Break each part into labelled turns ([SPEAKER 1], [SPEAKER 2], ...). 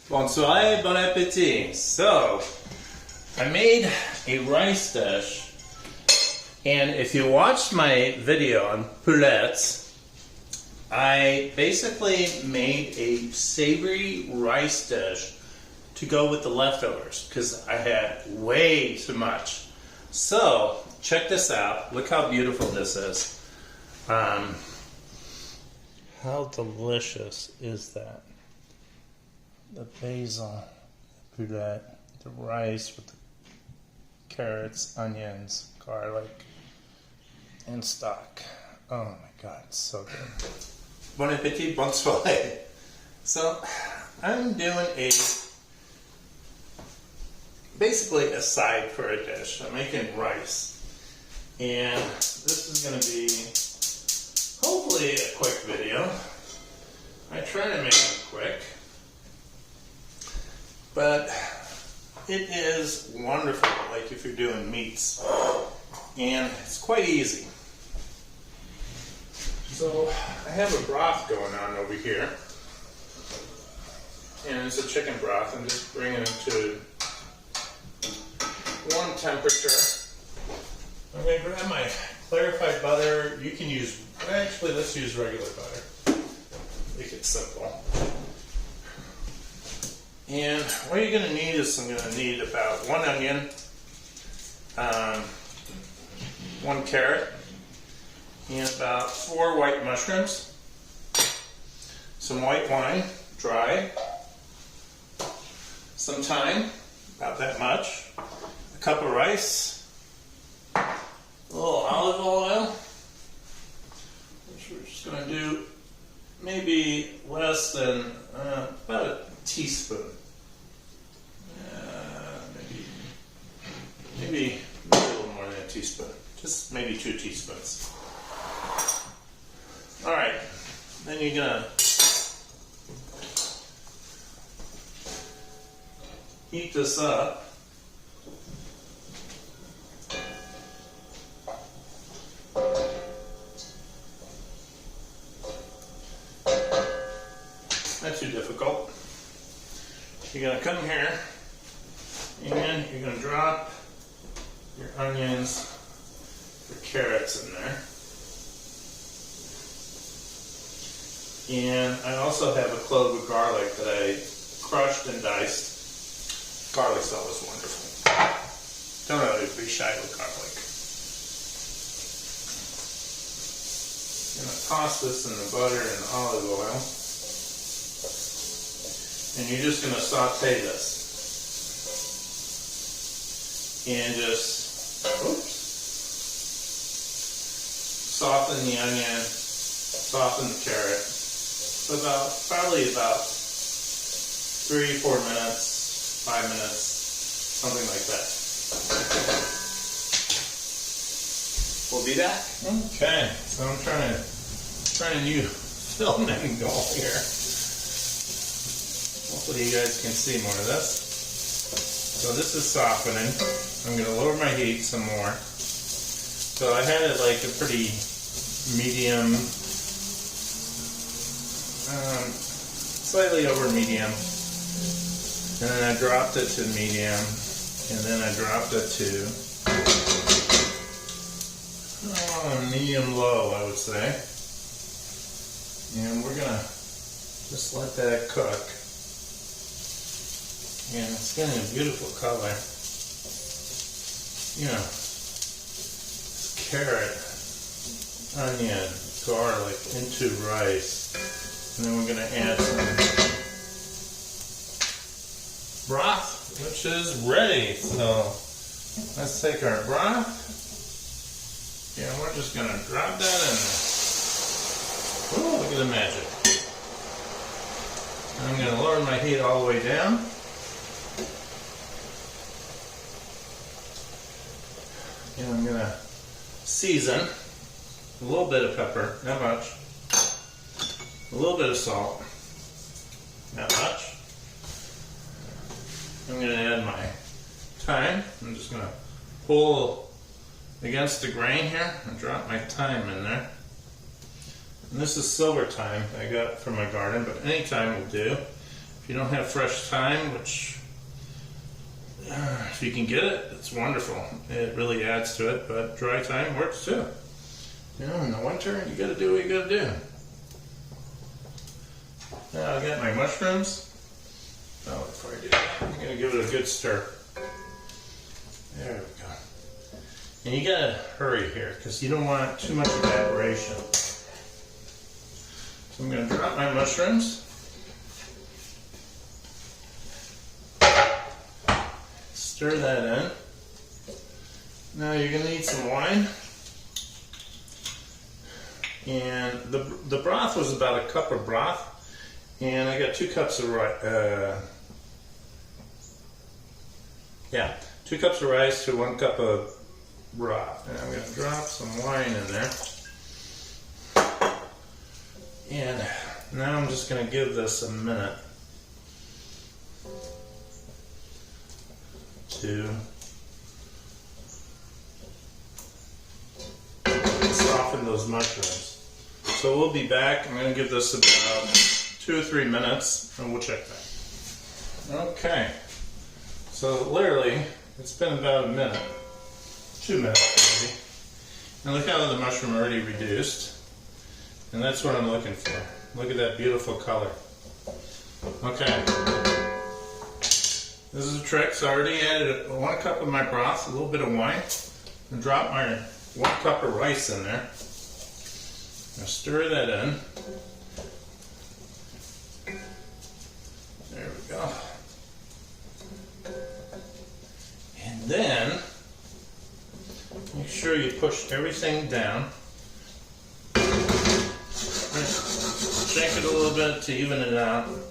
[SPEAKER 1] Bonsoir, bon appetit. So, I made a rice dish, and if you watched my video on poulettes, I basically made a savory rice dish to go with the leftovers because I had way too much. So, check this out. Look how beautiful this is. How delicious is that? The basil, the poulette, the rice with the carrots, onions, garlic, and stock. Oh my God, it's so good. Bon appetit, bonsoir. So, I'm doing basically a side for a dish. I'm making rice. And this is going to be hopefully a quick video. I try to make it quick. But it is wonderful, like if you're doing meats. And it's quite easy. So I have a broth going on over here. And it's a chicken broth. I'm just bringing it to warm temperature. I'm going to grab my clarified butter. You can use, actually let's use regular butter. Make it simple. And what you're going to need is I'm going to need about 1 onion, 1 carrot, and about 4 white mushrooms, some white wine, dry, some thyme, about that much, a cup of rice, a little olive oil, which we're just going to do maybe less than about a teaspoon. Maybe a little more than a teaspoon. Just maybe 2 teaspoons. Alright, then you're going to heat this up. Not too difficult. You're going to come here and you're going to drop your onions, your carrots in there. And I also have a clove of garlic that I crushed and diced. Garlic's always wonderful. Don't always be shy with garlic. I'm going to toss this in the butter and olive oil. And you're just going to saute this. And just soften the onion, soften the carrot. So probably about 3-4 minutes, 5 minutes, something like that. We'll be back. Okay, so I'm trying a new filming goal here. Hopefully you guys can see more of this. So this is softening. I'm going to lower my heat some more. So I had it like a pretty medium, slightly over medium. And then I dropped it to medium. And then I dropped it to medium low, I would say. And we're going to just let that cook. And it's getting a beautiful color. You know, carrot, onion, garlic into rice. And then we're going to add some broth, which is ready. So let's take our broth. Yeah, we're just going to drop that in there. Ooh, look at the magic. I'm going to lower my heat all the way down. And I'm going to season a little bit of pepper, not much, a little bit of salt, not much. I'm going to add my thyme. I'm just going to pull against the grain here and drop my thyme in there. And this is silver thyme I got from my garden, but any thyme will do. If If you don't have fresh thyme, which if you can get it, it's wonderful. It really adds to it, but dry thyme works too. You know, in the winter, you gotta do what you gotta do. Now I got my mushrooms. Oh, before I do that, I'm gonna give it a good stir. There we go. And you gotta hurry here, because you don't want too much evaporation. So I'm gonna drop my mushrooms. Stir that in. Now you're gonna need some wine. And the broth was about a cup of broth. And I got 2 cups of rice. 2 cups of rice to 1 cup of broth. And I'm going to drop some wine in there. And now I'm just going to give this a minute to soften those mushrooms. So we'll be back. I'm going to give this about 2 or 3 minutes, and we'll check that. Okay, so literally, it's been about a minute, 2 minutes maybe. And look how the mushroom already reduced. And that's what I'm looking for. Look at that beautiful color. Okay. This is a trick. So I already added 1 cup of my broth, a little bit of wine, and drop my 1 cup of rice in there. Now stir that in. There we go. And then make sure you push everything down. Shake it a little bit to even it out. There we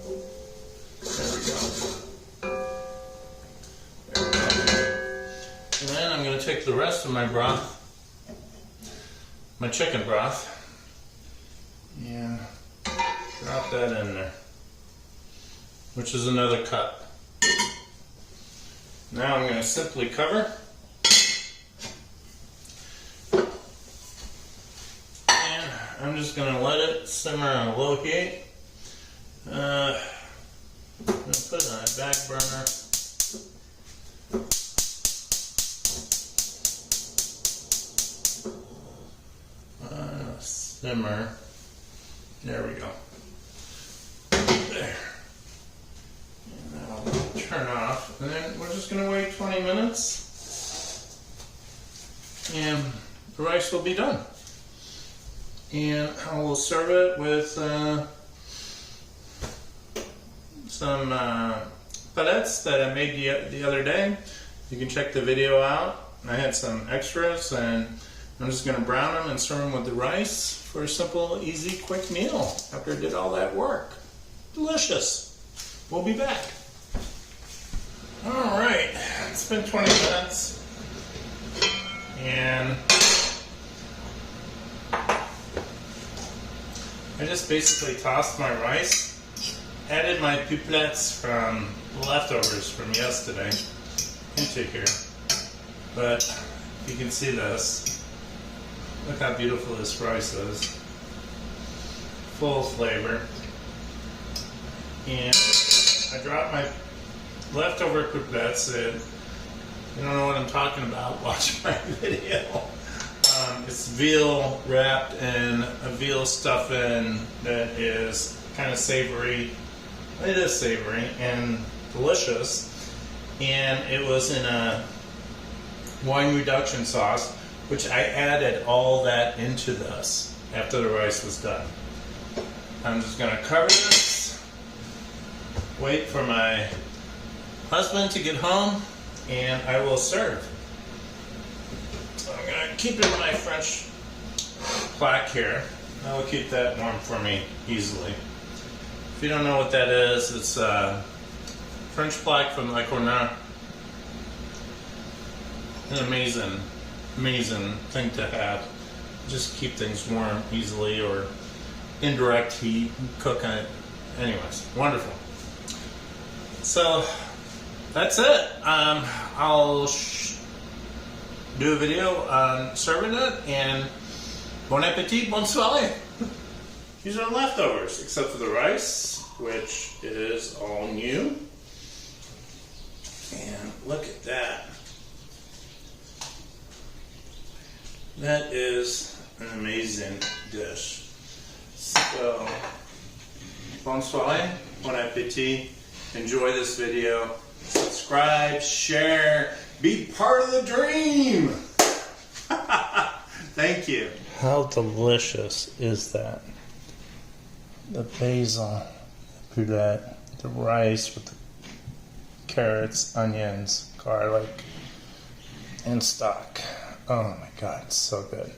[SPEAKER 1] go. There we go. And then I'm going to take the rest of my broth, my chicken broth, and drop that in there, which is another cup. Now I'm going to simply cover. And I'm just going to let it simmer on a low heat. I'm going to put it on a back burner. Simmer. There we go. There. And that'll turn off. And then we're just going to wait 20 minutes. And the rice will be done. And I will serve it with some paupiettes that I made the other day. You can check the video out. I had some extras, and I'm just going to brown them and serve them with the rice for a simple, easy, quick meal after I did all that work. Delicious. We'll be back. All right, it's been 20 minutes, and I just basically tossed my rice, added my paupiettes from leftovers from yesterday into here. But you can see this. Look how beautiful this rice is. Full flavor. And I dropped my leftover paupiettes in. You don't know what I'm talking about, watch my video. It's veal wrapped in a veal stuffing that is kind of savory. It is savory and delicious. And it was in a wine reduction sauce, which I added all that into this after the rice was done. I'm just going to cover this, wait for my husband to get home, and I will serve. So I'm going to keep it in my French plaque here. That will keep that warm for me easily. If you don't know what that is, it's French plaque from Le Cornet. An amazing thing to have. Just keep things warm easily, or indirect heat, cook on it. Anyways, wonderful. So that's it. I'll do a video on serving it, and bon appetit, bonne soirée. These are leftovers, except for the rice which is all new. And look at that. That is an amazing dish. So, bonsoir, bon appetit. Enjoy this video. Subscribe, share, be part of the dream. Thank you. How delicious is that? The basil, the poulette, the rice with the carrots, onions, garlic, and stock. Oh my God, it's so good.